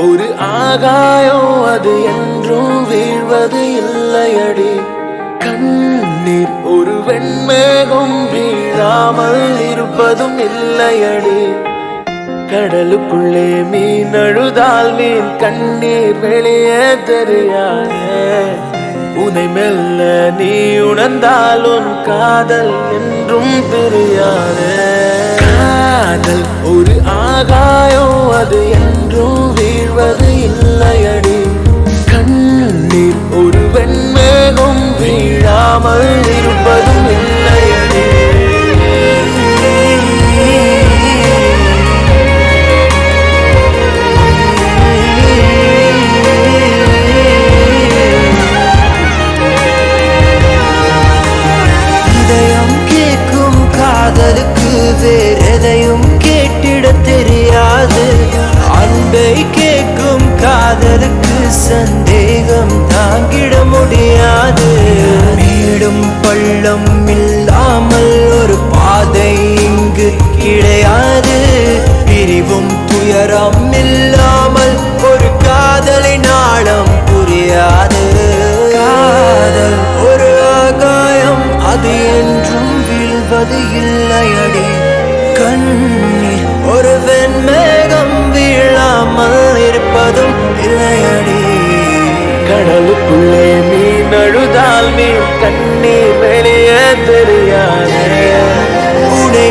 ஒரு ஆகாயம் அது என்றும் வீழ்வது இல்லையடி. கண்ணீர் ஒரு வெண்மேகம் வீழாமல் இருப்பதும் இல்லையடி. கடலுக்குள்ளே மீன் அழுதால் மீன் கண்ணீர் வெளியே தெரியாதே. உன்னை மெல்ல நீ உணர்ந்தால் உன் காதல் என்றும் தெரியாதே. காதல் ஒரு ஆகாயம் அது என்றும் வீழ்வது இல்லையடி. கண்ணீர் ஒரு வெண்மேகம் வீழாமல் இருப்பதும் இல்லையடி. காதலுக்கு வேறெதையும் கேட்டிட தெரியாது. அன்பை கேட்கும் காதலுக்கு சந்தேகம் தாங்கிட முடியாது. மேடும் பள்ளம் இல்லாமல் ஒரு பாதை இங்கு கிடையாது. பிரிவும் துயரம் இல்லாமல் ஒரு காதலின் ஆழம் புரியாது. காதல் ஒரு ஆகாயம் அது என்றும் வீழ்வது இல்லையடி. கண்ணீர் ஒரு வெண்மேகம் வீழாமல் இருப்பதும் இல்லையடி. கடலுக்குள்ளே மீன் அழுதால் மீன் கண்ணீர் வெளியே தெரியாதே. உன்னை